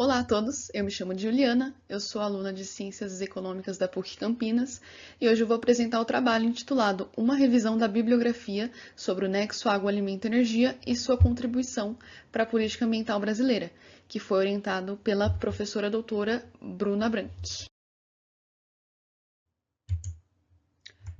Olá a todos, eu me chamo Juliana, eu sou aluna de Ciências Econômicas da PUC Campinas e hoje eu vou apresentar o trabalho intitulado Uma revisão da bibliografia sobre o nexo água, alimento e energia e sua contribuição para a política ambiental brasileira, que foi orientado pela professora doutora Bruna Brandt.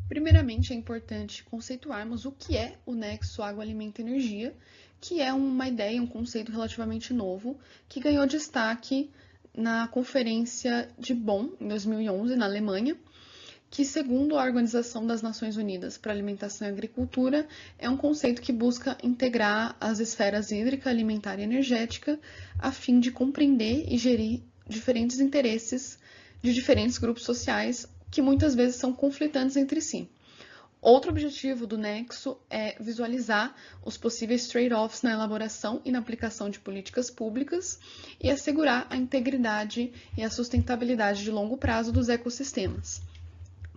Primeiramente, é importante conceituarmos o que é o nexo água, alimento e energia, que é uma ideia, um conceito relativamente novo, que ganhou destaque na Conferência de Bonn, em 2011, na Alemanha, que, segundo a Organização das Nações Unidas para a Alimentação e Agricultura, é um conceito que busca integrar as esferas hídrica, alimentar e energética, a fim de compreender e gerir diferentes interesses de diferentes grupos sociais que muitas vezes são conflitantes entre si. Outro objetivo do Nexo é visualizar os possíveis trade-offs na elaboração e na aplicação de políticas públicas e assegurar a integridade e a sustentabilidade de longo prazo dos ecossistemas.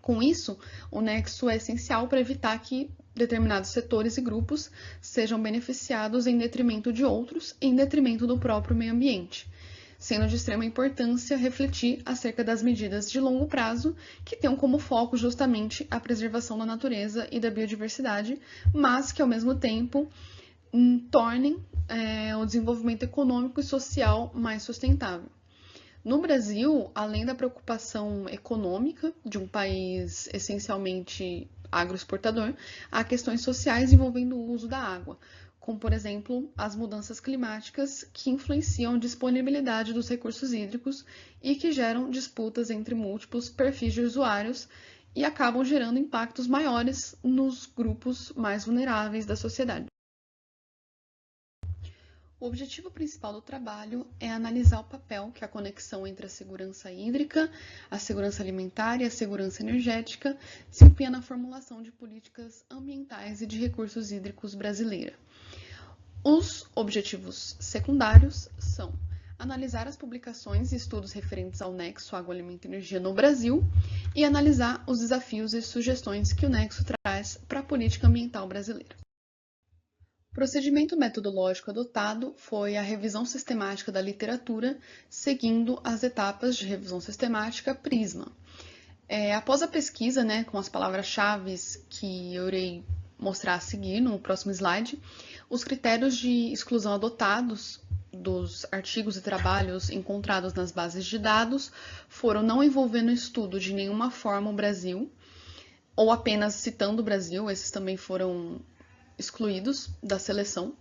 Com isso, o Nexo é essencial para evitar que determinados setores e grupos sejam beneficiados em detrimento de outros, em detrimento do próprio meio ambiente, sendo de extrema importância refletir acerca das medidas de longo prazo que tenham como foco justamente a preservação da natureza e da biodiversidade, mas que ao mesmo tempo tornem o desenvolvimento econômico e social mais sustentável. No Brasil, além da preocupação econômica de um país essencialmente agroexportador, há questões sociais envolvendo o uso da água, como, por exemplo, as mudanças climáticas que influenciam a disponibilidade dos recursos hídricos e que geram disputas entre múltiplos perfis de usuários e acabam gerando impactos maiores nos grupos mais vulneráveis da sociedade. O objetivo principal do trabalho é analisar o papel que a conexão entre a segurança hídrica, a segurança alimentar e a segurança energética desempenha na formulação de políticas ambientais e de recursos hídricos brasileira. Os objetivos secundários são analisar as publicações e estudos referentes ao nexo água, alimento e energia no Brasil e analisar os desafios e sugestões que o nexo traz para a política ambiental brasileira. O procedimento metodológico adotado foi a revisão sistemática da literatura, seguindo as etapas de revisão sistemática PRISMA. Após a pesquisa, com as palavras-chave que eu irei mostrar a seguir no próximo slide, os critérios de exclusão adotados dos artigos e trabalhos encontrados nas bases de dados foram não envolver no estudo de nenhuma forma o Brasil, ou apenas citando o Brasil, esses também foram excluídos da seleção,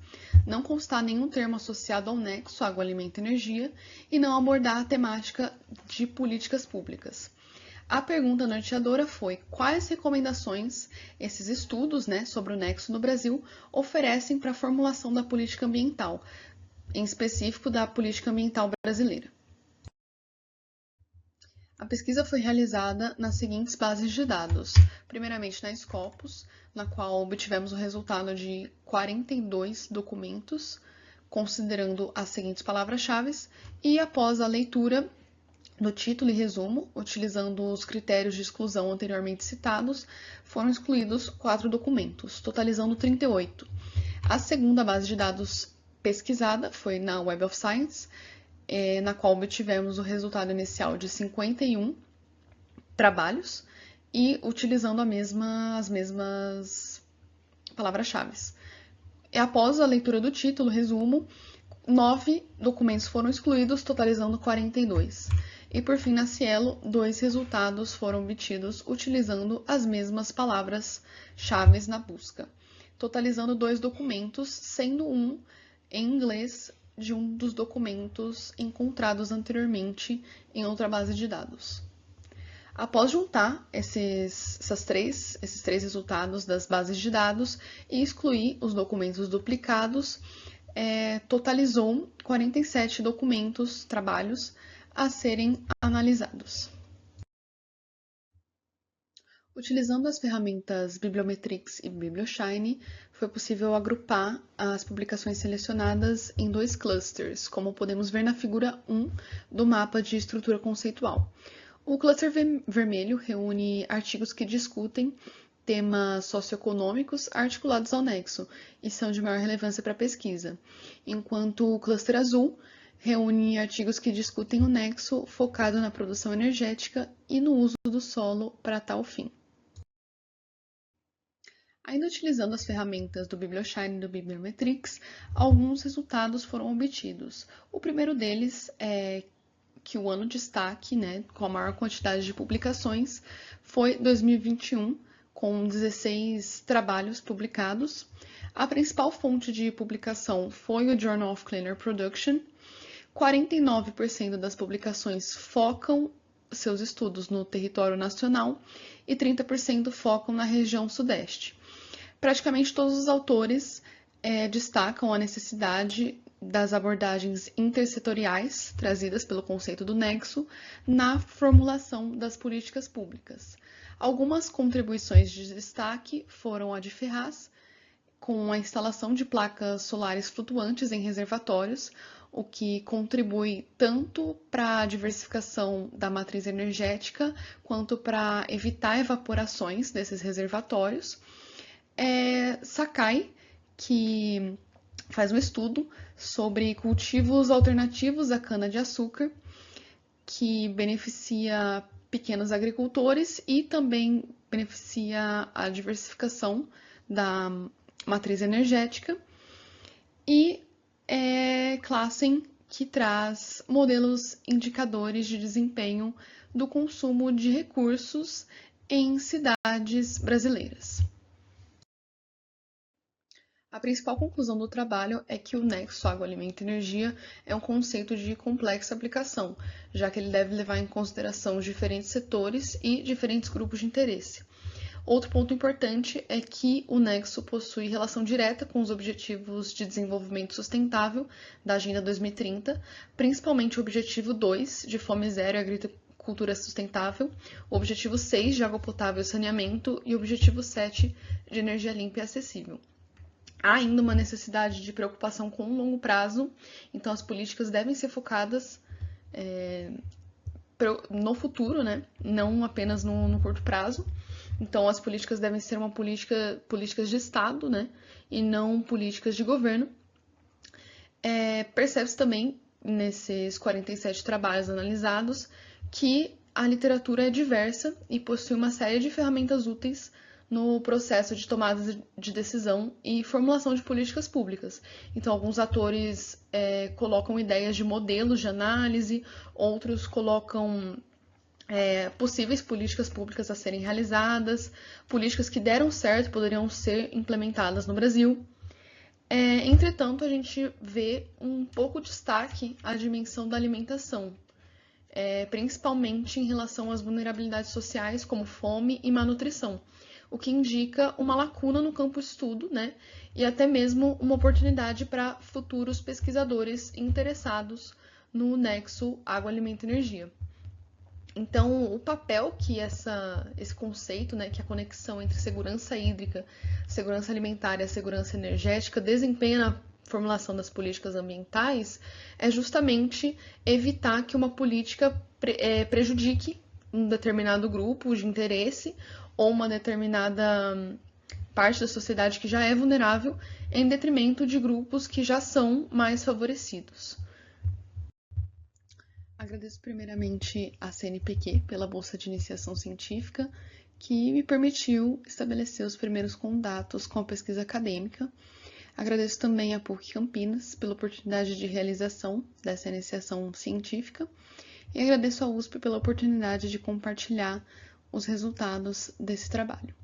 não constar nenhum termo associado ao nexo água, alimento e energia e não abordar a temática de políticas públicas. A pergunta norteadora foi quais recomendações esses estudos sobre o nexo no Brasil oferecem para a formulação da política ambiental, em específico da política ambiental brasileira. A pesquisa foi realizada nas seguintes bases de dados. Primeiramente na Scopus, na qual obtivemos o resultado de 42 documentos, considerando as seguintes palavras-chave, e após a leitura do título e resumo, utilizando os critérios de exclusão anteriormente citados, foram excluídos 4 documentos, totalizando 38. A segunda base de dados pesquisada foi na Web of Science, na qual obtivemos o resultado inicial de 51 trabalhos e utilizando as mesmas palavras-chave. Após a leitura do título, resumo, 9 documentos foram excluídos, totalizando 42. E por fim, na Cielo, 2 resultados foram obtidos utilizando as mesmas palavras-chave na busca, totalizando 2 documentos, sendo um em inglês de um dos documentos encontrados anteriormente em outra base de dados. Após juntar esses três resultados das bases de dados e excluir os documentos duplicados, totalizou 47 documentos, trabalhos, a serem analisados. Utilizando as ferramentas Bibliometrix e Biblioshine, foi possível agrupar as publicações selecionadas em 2 clusters, como podemos ver na figura 1 do mapa de estrutura conceitual. O cluster vermelho reúne artigos que discutem temas socioeconômicos articulados ao nexo e são de maior relevância para a pesquisa, enquanto o cluster azul reúne artigos que discutem o nexo focado na produção energética e no uso do solo para tal fim. Ainda utilizando as ferramentas do Biblioshine e do Bibliometrics, alguns resultados foram obtidos. O primeiro deles é que o ano de destaque, com a maior quantidade de publicações, foi 2021, com 16 trabalhos publicados. A principal fonte de publicação foi o Journal of Cleaner Production. 49% das publicações focam seus estudos no território nacional e 30% focam na região sudeste. Praticamente todos os autores destacam a necessidade das abordagens intersetoriais trazidas pelo conceito do nexo na formulação das políticas públicas. Algumas contribuições de destaque foram a de Ferraz, com a instalação de placas solares flutuantes em reservatórios, o que contribui tanto para a diversificação da matriz energética, quanto para evitar evaporações desses reservatórios. Sakai, que faz um estudo sobre cultivos alternativos à cana-de-açúcar, que beneficia pequenos agricultores e também beneficia a diversificação da matriz energética. E Classen, que traz modelos indicadores de desempenho do consumo de recursos em cidades brasileiras. A principal conclusão do trabalho é que o nexo água, alimento e energia é um conceito de complexa aplicação, já que ele deve levar em consideração os diferentes setores e diferentes grupos de interesse. Outro ponto importante é que o nexo possui relação direta com os Objetivos de Desenvolvimento Sustentável da Agenda 2030, principalmente o Objetivo 2, de Fome Zero e Agricultura Sustentável, o Objetivo 6, de Água Potável e Saneamento, e o Objetivo 7, de Energia Limpa e Acessível. Há ainda uma necessidade de preocupação com o longo prazo, então as políticas devem ser focadas no futuro, não apenas no curto prazo. Então, as políticas devem ser políticas de Estado, e não políticas de governo. Percebe-se também, nesses 47 trabalhos analisados, que a literatura é diversa e possui uma série de ferramentas úteis no processo de tomada de decisão e formulação de políticas públicas. Então, alguns autores colocam ideias de modelos de análise, outros colocam possíveis políticas públicas a serem realizadas, políticas que deram certo poderiam ser implementadas no Brasil. Entretanto, a gente vê um pouco destaque à dimensão da alimentação, principalmente em relação às vulnerabilidades sociais, como fome e malnutrição, o que indica uma lacuna no campo de estudo, e até mesmo uma oportunidade para futuros pesquisadores interessados no nexo água, alimento e energia. Então, o papel que esse conceito, que a conexão entre segurança hídrica, segurança alimentar e a segurança energética desempenha na formulação das políticas ambientais é justamente evitar que uma política prejudique um determinado grupo de interesse ou uma determinada parte da sociedade que já é vulnerável em detrimento de grupos que já são mais favorecidos. Agradeço primeiramente à CNPq pela Bolsa de Iniciação Científica, que me permitiu estabelecer os primeiros contatos com a pesquisa acadêmica. Agradeço também à PUC Campinas pela oportunidade de realização dessa iniciação científica e agradeço à USP pela oportunidade de compartilhar os resultados desse trabalho.